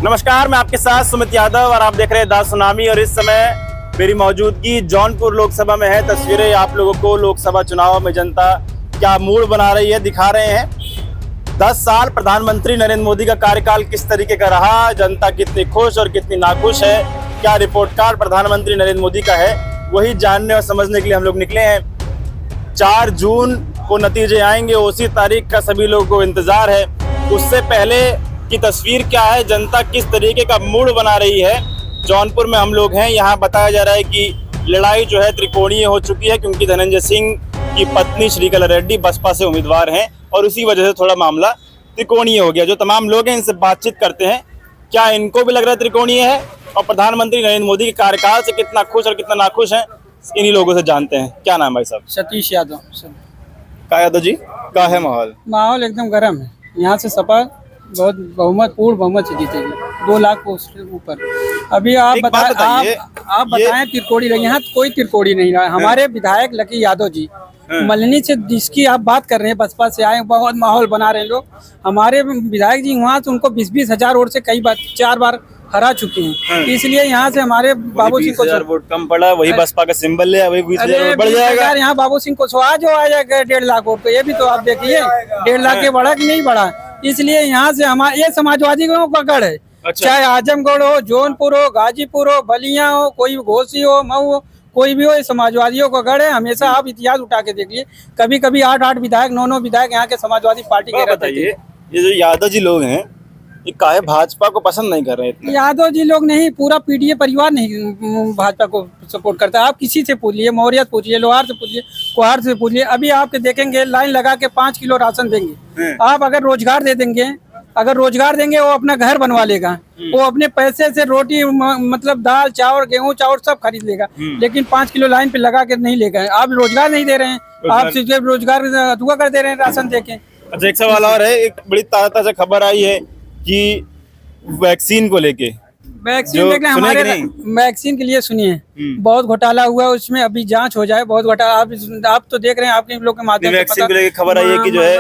नमस्कार, मैं आपके साथ सुमित यादव और आप देख रहे हैं दा सुनामी। और इस समय मेरी मौजूदगी जौनपुर लोकसभा में है। तस्वीरें आप लोगों को लोकसभा चुनाव में जनता क्या मूड बना रही है दिखा रहे हैं। 10 साल प्रधानमंत्री नरेंद्र मोदी का कार्यकाल किस तरीके का रहा, जनता कितनी खुश और कितनी नाखुश है, क्या रिपोर्ट कार्ड प्रधानमंत्री नरेंद्र मोदी का है, वही जानने और समझने के लिए हम लोग निकले हैं। 4 जून को नतीजे आएंगे, उसी तारीख का सभी लोगों को इंतजार है। उससे पहले की तस्वीर क्या है, जनता किस तरीके का मूड बना रही है। जौनपुर में हम लोग हैं, यहाँ बताया जा रहा है कि लड़ाई जो है त्रिकोणीय हो चुकी है, क्योंकि धनंजय सिंह की पत्नी श्रीकला रेड्डी बसपा से उम्मीदवार हैं और उसी वजह से थोड़ा मामला त्रिकोणीय हो गया। जो तमाम लोग हैं इनसे बातचीत करते हैं, क्या इनको भी लग रहा है त्रिकोणीय है और प्रधानमंत्री नरेंद्र मोदी के कार्यकाल से कितना खुश और कितना नाखुश हैं, इन्हीं लोगों से जानते हैं। क्या नाम है भाई साहब? सतीश यादव। का यादव जी, का है माहौल? माहौल एकदम गर्म है। यहाँ से सपा बहुत पूर्ण बहुमत से जीतेगी, 2 लाख पोस्ट के ऊपर। अभी आप बताएं तिरकोड़ी रही, यहाँ कोई तिरकोड़ी नहीं रहा है। हमारे विधायक लकी यादव जी मल्हनी से जिसकी आप बात कर रहे हैं, बसपा से आए, बहुत माहौल बना रहे हैं लोग। हमारे विधायक जी वहाँ से उनको 20-20 हजार वोट से कई बार 4 बार हरा चुके हैं। इसलिए यहाँ से हमारे बाबू सिंह को वोट कम पड़ा, वही बसपा का सिंबल है, वही 20 हजार बढ़ जाएगा। यहाँ बाबू सिंह को आज आ जाएगा 1.5 लाख वोट, तो ये भी तो आप देखिए 1.5 लाख के बढ़ा कि नहीं बढ़ा। इसलिए यहाँ से हमारे ये समाजवादी का गढ़ है। अच्छा। चाहे आजमगढ़ हो, जौनपुर हो, गाजीपुर हो, बलिया हो, कोई घोसी हो, मऊ हो, कोई भी हो, ये समाजवादियों का गढ़ है। हमेशा आप इतिहास उठा के देखिए, कभी कभी 8-8 विधायक 9-9 विधायक यहाँ के समाजवादी पार्टी के रहते थे। ये जो यादव जी लोग हैं, ये काहे भाजपा को पसंद नहीं कर रहे हैं? यादव जी लोग नहीं, पूरा पीडीए परिवार नहीं भाजपा को सपोर्ट करता। आप किसी से पूछिए, मौर्य से पूछिए, लोहार से पूछिए, कुहार से पूछिए, अभी आपके देखेंगे लाइन लगा के 5 किलो राशन देंगे। आप अगर रोजगार दे देंगे, वो अपना घर बनवा लेगा, वो अपने पैसे से रोटी मतलब दाल चावल गेहूं चावल सब खरीद लेगा, लेकिन 5 किलो लाइन पे लगा के नहीं लेगा। आप रोजगार नहीं दे रहे हैं, आप सिर्फ रोजगार अधूरा कर दे रहे हैं राशन देके। अच्छा, एक सवाल और है। एक बड़ी ताजा खबर आई है कि वैक्सीन को लेके, वैक्सीन देख रहे हैं हमारे, वैक्सीन के लिए सुनिए, बहुत घोटाला हुआ है उसमें, अभी जांच हो जाए। बहुत घोटाला आप तो देख रहे हैं, आपके लोग के माध्यम से वैक्सीन को लेके खबर आई है कि जो है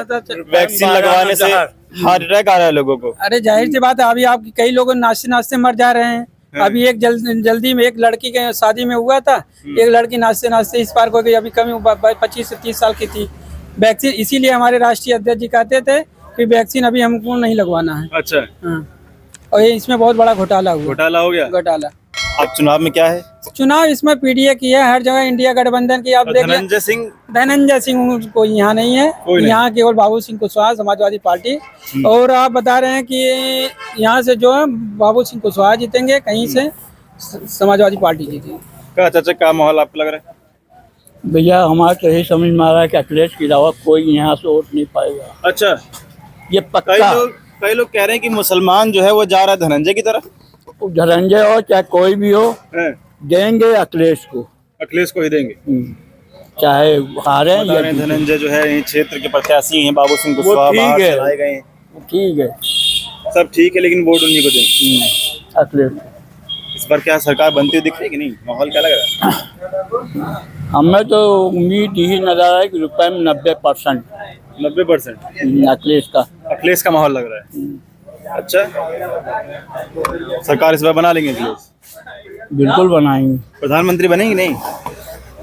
वैक्सीन लगवाने से हार्ट अटैक आ रहा है लोगों को। अरे जाहिर सी बात है, अभी आपकी कई लोग नाचते मर जा रहे हैं। अभी एक जल्दी में एक लड़की के शादी में हुआ था, एक लड़की नाचते इस पार हो गई, अभी कमी 25 से 30 साल की थी। वैक्सीन इसीलिए हमारे राष्ट्रीय अध्यक्ष जी कहते थे कि वैक्सीन अभी हमको नहीं लगवाना है। अच्छा। हाँ, और ये इसमें बहुत बड़ा घोटाला हुआ। घोटाला हो गया। घोटाला। अब चुनाव में क्या है? चुनाव इसमें पीडीए की है, हर जगह इंडिया गठबंधन की। आप देखिए धनंजय सिंह को यहाँ नहीं है, यहाँ केवल बाबू सिंह कुशवाहा समाजवादी पार्टी। और आप बता रहे हैं कि यहाँ से जो है बाबू सिंह कुशवाहा जीतेंगे, कहीं से समाजवादी पार्टी जीतेगी। क्या चाचा, क्या माहौल आपको लग रहा है? भैया हमारा तो यही समझ में आ रहा है कि अखिलेश के अलावा कोई यहाँ से वोट नहीं पाएगा। अच्छा, ये पक्का। कई लोग कह रहे हैं कि मुसलमान जो है वो जा रहा है धनंजय की तरफ। धनंजय हो चाहे कोई भी हो, देंगे अखिलेश को। अखिलेश को ही देंगे, चाहे हारे। धनंजय जो है यही क्षेत्र के प्रत्याशी हैं, बाबू सिंह कुशवाहा बाहर से लाए गए हैं। ठीक है, सब ठीक है, लेकिन वोट उन्हीं को देंगे, अखिलेश। इस बार क्या सरकार बनती हुई दिख रही है कि नहीं? माहौल क्या लग रहा है? हमें तो उम्मीद यही नजर आ रहा है कि रुपए में 90% 90% अखिलेश का माहौल लग रहा है। अच्छा, सरकार इस बार बना लेंगे अखिलेश? बिल्कुल बनाएंगे। प्रधानमंत्री बनेंगे नहीं?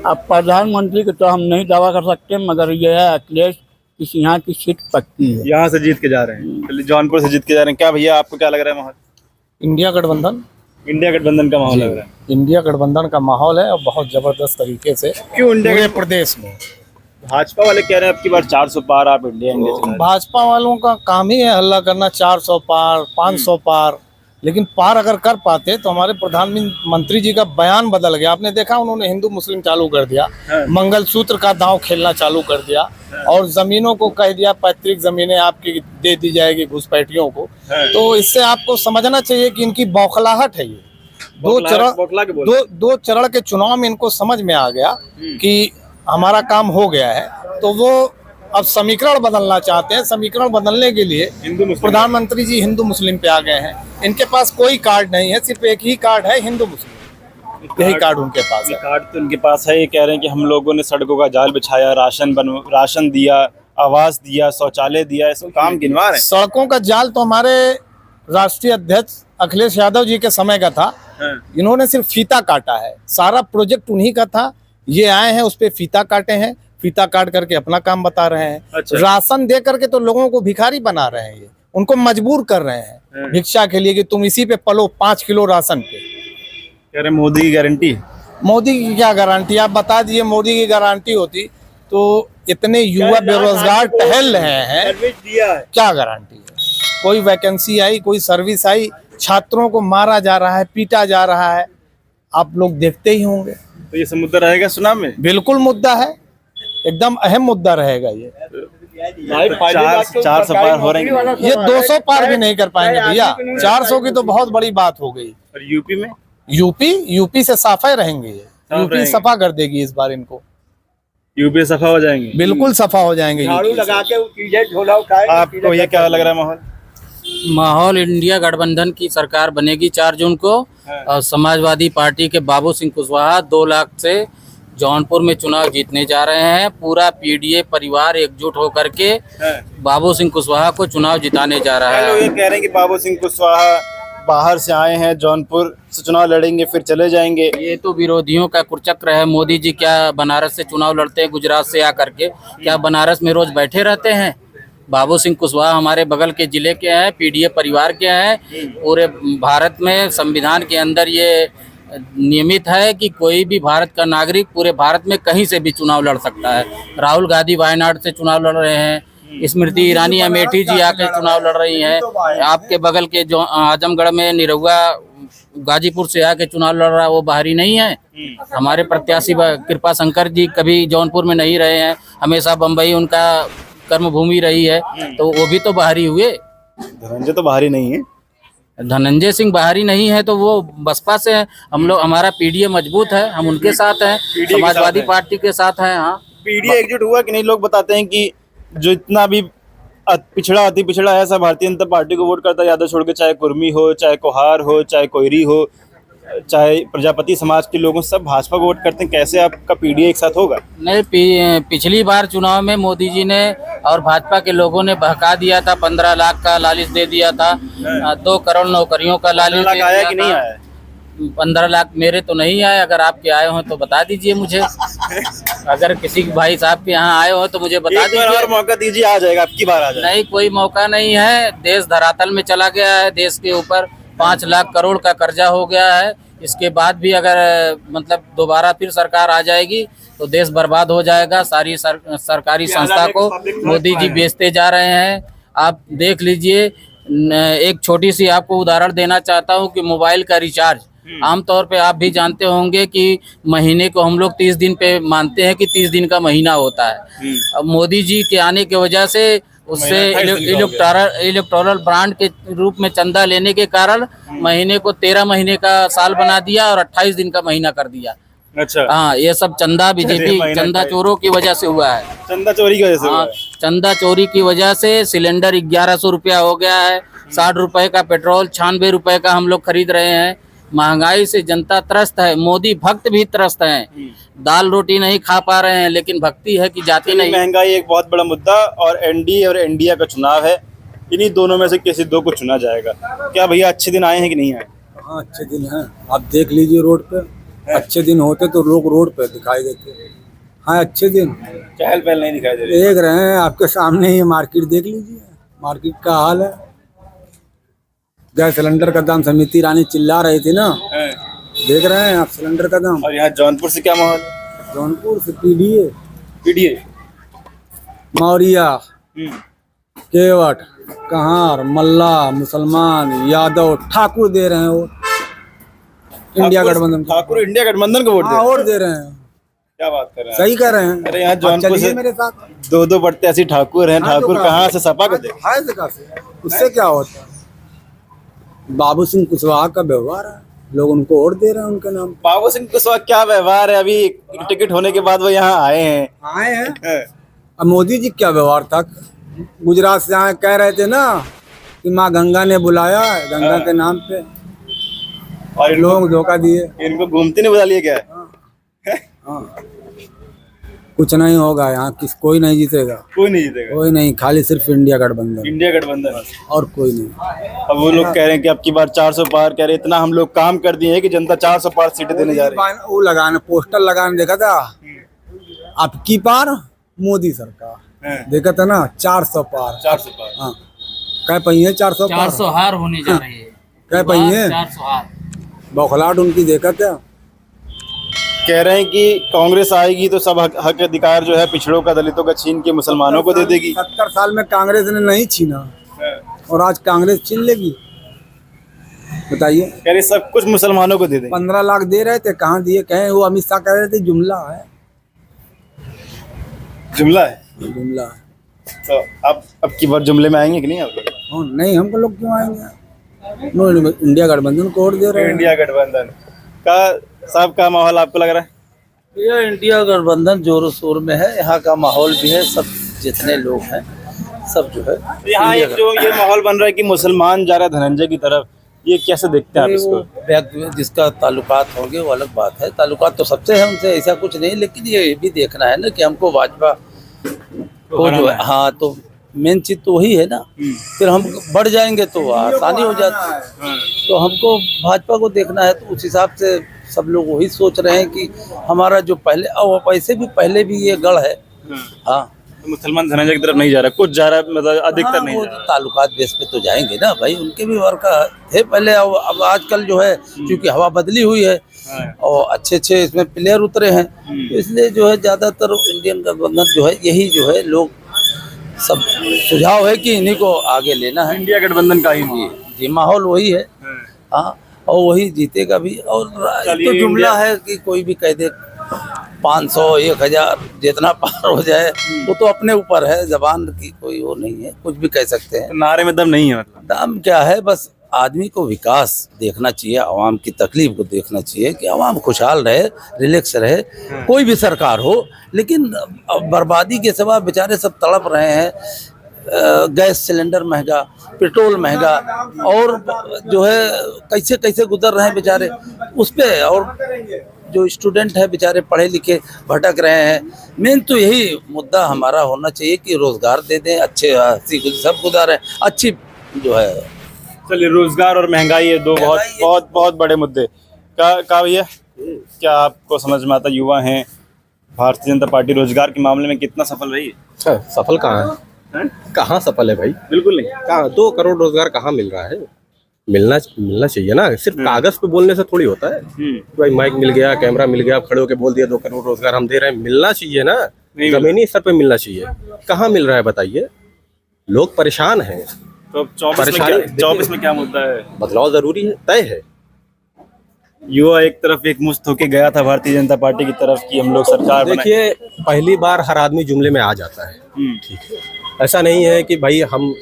अब प्रधानमंत्री को तो हम नहीं दावा कर सकते, मगर यह है अखिलेश इस यहाँ की सीट पक्की है। यहाँ से जीत के जा रहे हैं, जौनपुर से जीत के जा रहे हैं। क्या भैया आपको क्या लग रहा है माहौल? इंडिया गठबंधन का माहौल लग रहा है। इंडिया गठबंधन का माहौल है और बहुत जबरदस्त तरीके से। क्यों इंडिया प्रदेश में भाजपा वाले कह रहे हैं अब की बार 400 पार आप इंडिया भाजपा वालों का काम ही है हल्ला करना, 400 पार 500 पार। लेकिन पार अगर कर पाते तो हमारे प्रधानमंत्री जी का बयान बदल गया। आपने देखा, उन्होंने हिंदू मुस्लिम चालू कर दिया, मंगलसूत्र का दांव खेलना चालू कर दिया, और जमीनों को कह दिया पैतृक जमीनें आपकी दे दी जाएगी घुसपैठियों को। तो इससे आपको समझना चाहिए कि इनकी बौखलाहट है। ये दो चरण के चुनाव में इनको समझ में आ गया कि हमारा काम हो गया है, तो वो अब समीकरण बदलना चाहते हैं। समीकरण बदलने के लिए प्रधानमंत्री जी हिंदू मुस्लिम पे आ गए हैं। इनके पास कोई कार्ड नहीं है, सिर्फ एक ही कार्ड है, हिंदू मुस्लिम। यही कार्ड उनके पास है। कार्ड तो उनके पास है। ये कह रहे हैं कि हम लोगों ने सड़कों का जाल बिछाया, राशन दिया, आवास दिया, शौचालय दिया, सब काम गिनवा रहे हैं। सड़कों का जाल तो हमारे राष्ट्रीय अध्यक्ष अखिलेश यादव जी के समय का था। इन्होंने सिर्फ फीता काटा है, सारा प्रोजेक्ट उन्हीं का था। ये आए हैं उस पे फीता काटे हैं, फीता काट करके अपना काम बता रहे हैं। अच्छा। राशन दे करके तो लोगों को भिखारी बना रहे हैं, ये उनको मजबूर कर रहे हैं भिक्षा के लिए कि तुम इसी पे पलो 5 किलो राशन पे। कह रहे मोदी की गारंटी। मोदी की क्या गारंटी, आप बता दीजिए। मोदी की गारंटी होती तो इतने युवा बेरोजगार टहल रहे हैं, क्या गारंटी है? कोई वैकेंसी आई, कोई सर्विस आई? छात्रों को मारा जा रहा है, पीटा जा रहा है, आप लोग देखते ही होंगे। तो ये सब मुद्दा रहेगा चुनाव में? बिल्कुल मुद्दा है, एकदम अहम मुद्दा रहेगा ये। 400 पार हो रहे हैं, ये 200 पार भी नहीं कर पाएंगे भैया। 400 की तो बहुत बड़ी बात हो गई। और यूपी में? यूपी से साफा रहेंगे ये। यूपी सफा कर देगी इस बार इनको। यूपी सफा हो जाएंगे? बिल्कुल सफा हो जाएंगे। झाड़ू लगा के आपको ये क्या लग रहा है माहौल? माहौल इंडिया गठबंधन की सरकार बनेगी 4 जून को। और समाजवादी पार्टी के बाबू सिंह कुशवाहा 2 लाख से जौनपुर में चुनाव जीतने जा रहे हैं। पूरा पीडीए परिवार एकजुट होकर के बाबू सिंह कुशवाहा को चुनाव जिताने जा रहा लोग है। ये कह रहे हैं कि बाबू सिंह कुशवाहा बाहर से आए हैं, जौनपुर से चुनाव लड़ेंगे फिर चले जाएंगे। ये तो विरोधियों का कुचक्र है। मोदी जी क्या बनारस से चुनाव लड़ते हैं गुजरात से आकर के? क्या बनारस में रोज बैठे रहते हैं? बाबू सिंह कुशवाहा हमारे बगल के जिले के हैं, पीडीए परिवार के हैं। पूरे भारत में संविधान के अंदर ये नियमित है कि कोई भी भारत का नागरिक पूरे भारत में कहीं से भी चुनाव लड़ सकता है। राहुल गांधी वायनाड से चुनाव लड़ रहे हैं, स्मृति ईरानी अमेठी जी आके चुनाव लड़ रही हैं। आपके बगल के जो आजमगढ़ में निरहुआ गाजीपुर से आके चुनाव लड़ रहा है, वो बाहरी नहीं है। हमारे प्रत्याशी कृपा शंकर जी कभी जौनपुर में नहीं रहे हैं, हमेशा बम्बई उनका कर्मभूमि रही है, तो वो भी तो बाहरी हुए। धनंजय तो बाहरी नहीं है। धनंजय सिंह बाहरी नहीं है तो वो बसपा से है। हम लोग, हमारा पीडीए मजबूत है, हम उनके साथ हैं, समाजवादी पार्टी के साथ हैं। हाँ, पीडीए एकजुट हुआ कि नहीं? लोग बताते हैं कि जो इतना भी पिछड़ा अति पिछड़ा है सब भारतीय जनता पार्टी को वोट करता है, यादव छोड़ के, चाहे कुर्मी हो, चाहे कोहार हो, चाहे कोयरी हो, चाहे प्रजापति समाज के लोगों, सब भाजपा को वोट करते हैं। कैसे आपका पीडीए एक साथ होगा? नहीं, पिछली बार चुनाव में मोदी जी ने और भाजपा के लोगों ने बहका दिया था। 15 लाख का लालच दे दिया था, 2 करोड़ नौकरियों का लालच दे आया दिया कि नहीं था। आया? 15 लाख मेरे तो नहीं आए। अगर आपके आए हो तो बता दीजिए मुझे। अगर किसी भाई साहब के यहाँ आए हो तो मुझे बता एक बार और दीजिए। मौका दीजिए, आ जाएगा, आपकी बार आ जाएगा। नहीं, कोई मौका नहीं है। देश धरातल में चला गया है। देश के ऊपर 5 लाख करोड़ का कर्जा हो गया है। इसके बाद भी अगर मतलब दोबारा फिर सरकार आ जाएगी तो देश बर्बाद हो जाएगा। सारी सरकारी संस्था को मोदी जी बेचते जा रहे हैं। आप देख लीजिए। एक छोटी सी आपको उदाहरण देना चाहता हूँ कि मोबाइल का रिचार्ज आमतौर पे आप भी जानते होंगे कि महीने को हम लोग 30 दिन पे मानते हैं कि 30 दिन का महीना होता है। अब मोदी जी के आने की वजह से उससे इलेक्टोरल ब्रांड के रूप में चंदा लेने के कारण महीने को 13 महीने का साल बना दिया और 28 दिन का महीना कर दिया। अच्छा, हाँ, ये सब चंदा बीजेपी चंदा चोरों की वजह से हुआ है। चंदा चोरी की वजह से हुआ हाँ, है। चंदा चोरी की वजह से सिलेंडर 1100 रुपया हो गया है। 60 रुपए का पेट्रोल, 96 रुपए का हम लोग खरीद रहे हैं। महंगाई से जनता त्रस्त है। मोदी भक्त भी त्रस्त हैं। दाल रोटी नहीं खा पा रहे हैं, लेकिन भक्ति है कि जाती नहीं। महंगाई एक बहुत बड़ा मुद्दा, और एनडीए और इंडिया का चुनाव है। इन्हीं दोनों में से किसी दो को चुना जाएगा। क्या भैया अच्छे दिन आए हैं कि नहीं आए? हाँ, अच्छे दिन हैं। आप देख लीजिए रोड पे, अच्छे दिन होते तो लोग रोड पे दिखाई देते। हाँ, अच्छे दिन, चहल पहल नहीं दिखाई दे रही। देख रहे हैं आपके सामने ही। मार्केट देख लीजिए, मार्केट का हाल है। गैस सिलेंडर का दाम समिति रानी चिल्ला रही थी ना, देख रहे हैं आप सिलेंडर का दाम। और यहाँ जौनपुर से क्या माहौल है? जौनपुर से पीडीए, मौर्या, केवट, कहार, मल्ला, मुसलमान, यादव, ठाकुर दे रहे हैं वो इंडिया गठबंधन को। ठाकुर इंडिया गठबंधन को वोट दे हाँ, रहे हैं। और दे रहे हैं। क्या बात कर रहे हैं? सही कर रहे हैं। अरे यहाँ आप जौनपुर चलिए से मेरे साथ। 2 प्रत्याशी ठाकुर हैं। हाँ, तो ठाकुर कहाँ से? सपा को दे। हाय जगह से, उससे क्या होता है? बाबू सिंह कुशवाहा का व्यवहार है, लोग उनको वोट दे रहे हैं उनके नाम। बाबू सिंह कुशवाहा क्या व्यवहार है? अभी टिकट होने के बाद वो यहाँ आए हैं। अब मोदी जी क्या व्यवहार था? गुजरात से आए, कह रहे थे ना कि माँ गंगा ने बुलाया है, गंगा के नाम पे, और लोग धोखा दिए। इनको घूमते नहीं बुला लिया क्या? हाँ, कुछ नहीं होगा यहाँ, कोई नहीं जीतेगा, कोई नहीं जीतेगा, कोई नहीं, खाली सिर्फ इंडिया गठबंधन, इंडिया गठबंधन। और कोई नहीं। अब वो लोग कह रहे हैं कि अब की बार 400 पार, कह रहे इतना हम लोग काम कर दिए हैं कि जनता 400 पार सीटें देने जा रही है। वो लगाने, पोस्टर लगाने देखा था, अब की पार मोदी सरकार, देखा था ना, 400 पार, 400 पार। हाँ, कह पहिए 400 पार, 400 हार होने जा रही है, कह पहिए 400 हार। बौखलाहट उनकी देखा था। कह रहे हैं कि कांग्रेस आएगी तो सब हक अधिकार जो है पिछड़ों का, दलितों का छीन के मुसलमानों को दे देगी। 70 साल में कांग्रेस ने नहीं छीना और आज कांग्रेस छीन लेगी, बताइए। कह रहे सब कुछ मुसलमानों को दे देंगे। 15 लाख दे रहे थे, कहाँ दिए, कहें वो अमित शाह कह रहे थे जुमला है, जुमला है। जुमला है। तो अब की बार जुमले में आएंगे कि नहीं आप लोग? हाँ, नहीं, हमको लोग क्यों आएंगे, नो, इंडिया गठबंधन को वोट दे रहे हैं। इंडिया गठबंधन का साहब का माहौल आपको लग रहा है? ये इंडिया गठबंधन जोरों शोर में है, यहाँ का माहौल भी है, सब जितने लोग हैं सब जो है यहाँ एक जो ये माहौल बन रहा है कि मुसलमान जा रहा है धनंजय की तरफ, ये कैसे देखते हैं आप इसको? व्यक्ति जिसका ताल्लुकात होंगे वो अलग बात है, ताल्लुकात तो सबसे है, उनसे ऐसा कुछ नहीं, लेकिन ये भी देखना है ना कि हमको भाजपा को जो है, हाँ, तो मेन चीज तो वही है ना, फिर हम बढ़ जाएंगे तो आसानी हो जाती है, तो हमको भाजपा को देखना है, तो उस हिसाब से सब लोग वही सोच रहे हैं कि हमारा जो पहले, और पैसे भी पहले भी ये गढ़ है, हाँ, तो मुसलमान धनंजय की तरफ नहीं जा रहा, कुछ जा रहा है, मतलब अधिकतर नहीं वो जा रहा। ताल्लुकात बेस पे तो जाएंगे ना भाई, उनके भी वर्का थे पहले, अब आजकल जो है क्योंकि हवा बदली हुई है और अच्छे अच्छे इसमें प्लेयर उतरे हैं, तो इसलिए जो है ज्यादातर इंडियन गठबंधन जो है, यही जो है लोग सब सुझाव है कि इन्हीं को आगे लेना है, इंडिया गठबंधन का ही जी माहौल वही है, हाँ, और वही जीतेगा भी। और तो जुमला है कि कोई भी कह दे 500 1000 जितना पार हो जाए, वो तो अपने ऊपर है, जबान की कोई वो नहीं है, कुछ भी कह सकते हैं। नारे में दम नहीं है, मतलब दाम क्या है, बस आदमी को विकास देखना चाहिए, आवाम की तकलीफ को देखना चाहिए कि आवाम खुशहाल रहे, रिलैक्स रहे, कोई भी सरकार हो, लेकिन अब बर्बादी के सिवा बेचारे सब तड़प रहे हैं, गैस सिलेंडर महंगा, पेट्रोल महंगा, और जो है कैसे कैसे गुजर रहे हैं बेचारे उस पे, और जो स्टूडेंट है बेचारे पढ़े लिखे भटक रहे हैं। मेन तो यही मुद्दा हमारा होना चाहिए कि रोजगार दे दें, अच्छे सब गुजारे, अच्छी जो है। चलिए, रोजगार और महंगाई है दो बहुत बड़े मुद्दे का भैया, क्या आपको समझ में आता, युवा हैं, भारतीय जनता पार्टी रोजगार के मामले में कितना सफल रही है? सफल कहाँ है? कहाँ सफल है भाई? बिल्कुल नहीं। कहाँ 2 करोड़ रोजगार कहाँ मिल रहा है? मिलना चाहिए ना, सिर्फ कागज पे बोलने से थोड़ी होता है। भाई माइक मिल गया, कैमरा मिल गया, खड़े होके बोल दिया 2 करोड़ रोजगार हम दे रहे हैं, मिलना चाहिए ना, जमीनी स्तर पे मिलना चाहिए। कहाँ मिल रहा है बताइए? लोग परेशान हैं। तो 24 में क्या मुद्दा है? बदलाव जरूरी है, तय है। युवा एक तरफ एक मुश्त होके गया था भारतीय जनता पार्टी की तरफ कि हम लोग सरकार बनाएं। देखिए, पहली बार हर आदमी जुमले में आ जाता है, ठीक है, ऐसा नहीं है कि भाई हम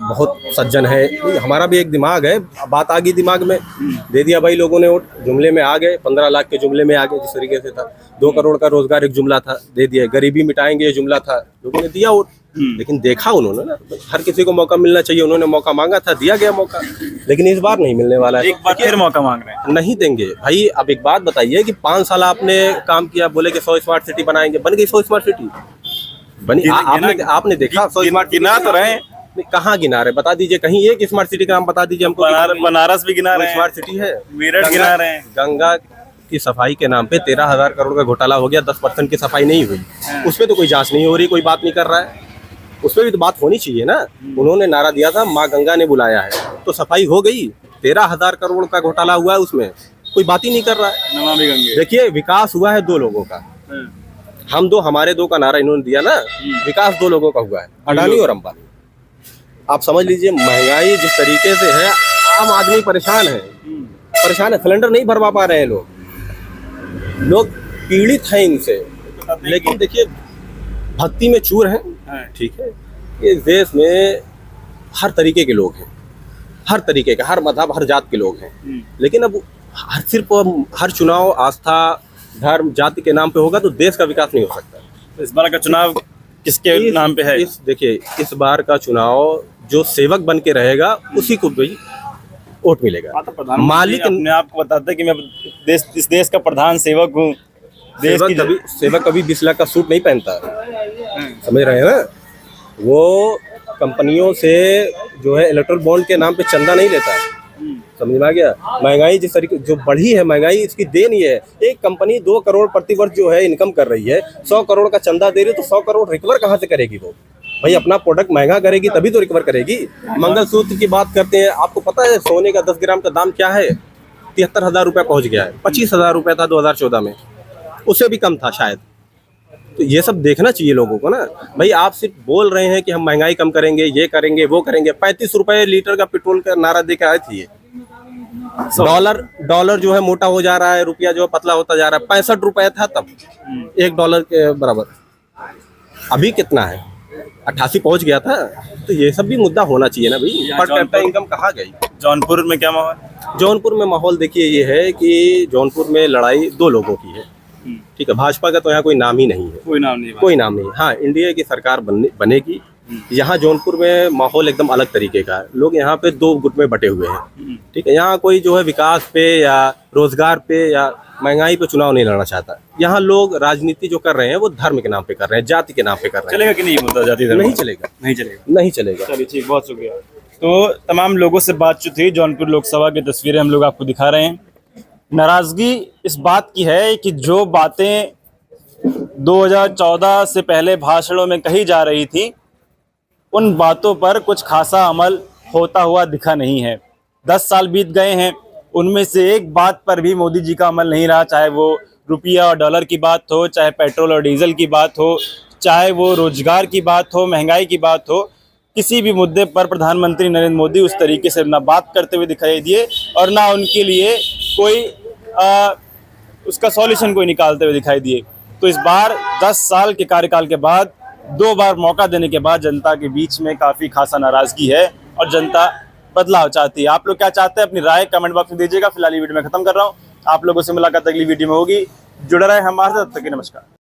बहुत सज्जन है, हमारा भी एक दिमाग है, बात आ गई दिमाग में, दे दिया भाई लोगों ने वोट, जुमले में आ गए, 15 लाख के जुमले में आ गए, जिस तरीके से था 2 करोड़ का रोजगार एक जुमला था, दे दिया, गरीबी मिटाएंगे ये जुमला था, लोगों ने दिया वोट। लेकिन देखा उन्होंने ना, हर किसी को मौका मिलना चाहिए, उन्होंने मौका मांगा था, दिया गया मौका, लेकिन इस बार नहीं मिलने वाला है। एक बार फिर मौका मांग रहे हैं, नहीं देंगे भाई। अब एक बात बताइए कि 5 साल आपने काम किया, बोले कि 100 स्मार्ट सिटी बनाएंगे, बन गई 100 स्मार्ट सिटी बनी। आपने देखा 100 स्मार्ट गिना तो रहे हैं, कहाँ गिना रहे? बता दीजिए कहीं एक स्मार्ट सिटी का नाम बता दीजिए हमको। बनारस भी गिना रहे हैं, स्मार्ट सिटी है, मेरठ गिना रहे हैं। गंगा की सफाई के नाम पे 13,000 करोड़ का घोटाला हो गया, 10% की सफाई नहीं हुई, उस पर तो कोई जांच नहीं हो रही, कोई बात नहीं कर रहा है, उस पर भी तो बात होनी चाहिए ना। उन्होंने नारा दिया था माँ गंगा ने बुलाया है, तो सफाई हो गई, 13,000 करोड़ का घोटाला हुआ है, उसमें कोई बात ही नहीं कर रहा है। नमामि गंगे। देखिए, विकास हुआ है 2 लोगों का, हम 2 हमारे 2 का नारा इन्होंने दिया ना, विकास 2 लोगों का हुआ है, अडानी और अंबानी। आप समझ लीजिए, महंगाई जिस तरीके से है, आम आदमी परेशान है, सिलेंडर नहीं भरवा पा रहे हैं लोग पीड़ित हैं इनसे। लेकिन देखिए, भक्ति में चूर हैं, ठीक है, इस देश में हर तरीके के लोग हैं, हर तरीके के, हर मजहब, हर जात के लोग हैं, लेकिन अब सिर्फ हर चुनाव आस्था, धर्म, जाति के नाम पे होगा तो देश का विकास नहीं हो सकता। तो इस बार का चुनाव किसके नाम पे है? देखिए, इस बार का चुनाव जो सेवक बन के रहेगा उसी को भी वोट मिलेगा। मालिक अपने आप को बताते कि मैं इस देश का प्रधान सेवक हूँ, देश की सेवक कभी 20 लाख का सूट नहीं पहनता, समझ रहे हैं ना। वो कंपनियों से जो है इलेक्ट्रल बॉन्ड के नाम पे चंदा नहीं लेता, समझ में आ गया। महंगाई जिस तरीके जो बढ़ी है, महंगाई इसकी देन ही है। एक कंपनी 2 करोड़ प्रतिवर्ष जो है इनकम कर रही है, 100 करोड़ का चंदा दे रही है, तो 100 करोड़ रिकवर कहाँ से करेगी वो? भाई अपना प्रोडक्ट महंगा करेगी तभी तो रिकवर करेगी। मंगलसूत्र की बात करते हैं, आपको पता है सोने का 10 ग्राम का दाम क्या है? 73,000 रुपये पहुँच गया है। 25,000 रुपये था 2014 में, उससे भी कम था शायद। तो ये सब देखना चाहिए लोगों को ना। भाई आप सिर्फ बोल रहे हैं कि हम महंगाई कम करेंगे, ये करेंगे, वो करेंगे। 35 रुपये लीटर का पेट्रोल का नारा दे के आए थे। डॉलर जो है मोटा हो जा रहा है, रुपया जो है पतला होता जा रहा है। 65 रुपये था तब $1 के बराबर, अभी कितना है? 88 पहुंच गया था। तो ये सब भी मुद्दा होना चाहिए ना भाई। पर कैपिटा इनकम कहाँ गई? जौनपुर में क्या माहौल? जौनपुर में माहौल देखिए ये है कि जौनपुर में लड़ाई 2 लोगों की है, ठीक है। भाजपा का तो यहाँ कोई नाम ही नहीं है, कोई नाम नहीं। हाँ, इंडिया की सरकार बनेगी। यहाँ जौनपुर में माहौल एकदम अलग तरीके का है। लोग यहाँ पे 2 गुट में बटे हुए हैं, ठीक है। यहाँ कोई जो है विकास पे या रोजगार पे या महंगाई पे चुनाव नहीं लड़ना चाहता। यहाँ लोग राजनीति जो कर रहे हैं वो धर्म के नाम पे कर रहे हैं, जाति के नाम पे कर रहे हैं। चलेगा कि नहीं मुद्दा जाति धर्म? नहीं चलेगा। चलिए ठीक, बहुत शुक्रिया। तो तमाम लोगों से बातचीत हुई। जौनपुर लोकसभा की तस्वीरें हम लोग आपको दिखा रहे हैं। नाराजगी इस बात की है कि जो बातें 2014 से पहले भाषणों में कही जा रही थी, उन बातों पर कुछ खासा अमल होता हुआ दिखा नहीं है। 10 साल बीत गए हैं, उनमें से एक बात पर भी मोदी जी का अमल नहीं रहा। चाहे वो रुपया और डॉलर की बात हो, चाहे पेट्रोल और डीजल की बात हो, चाहे वो रोजगार की बात हो, महंगाई की बात हो, किसी भी मुद्दे पर प्रधानमंत्री नरेंद्र मोदी उस तरीके से ना बात करते हुए दिखाई दिए और ना उनके लिए कोई उसका सॉल्यूशन कोई निकालते हुए दिखाई दिए। तो इस बार 10 साल के कार्यकाल के बाद 2 बार मौका देने के बाद जनता के बीच में काफ़ी खासा नाराज़गी है और जनता बदलाव चाहती है। आप लोग क्या चाहते हैं अपनी राय कमेंट बॉक्स में दीजिएगा। फिलहाल ये वीडियो मैं खत्म कर रहा हूँ। आप लोगों से मुलाकात अगली वीडियो में होगी। जुड़े रहे हमारे साथ। तब तक के नमस्कार।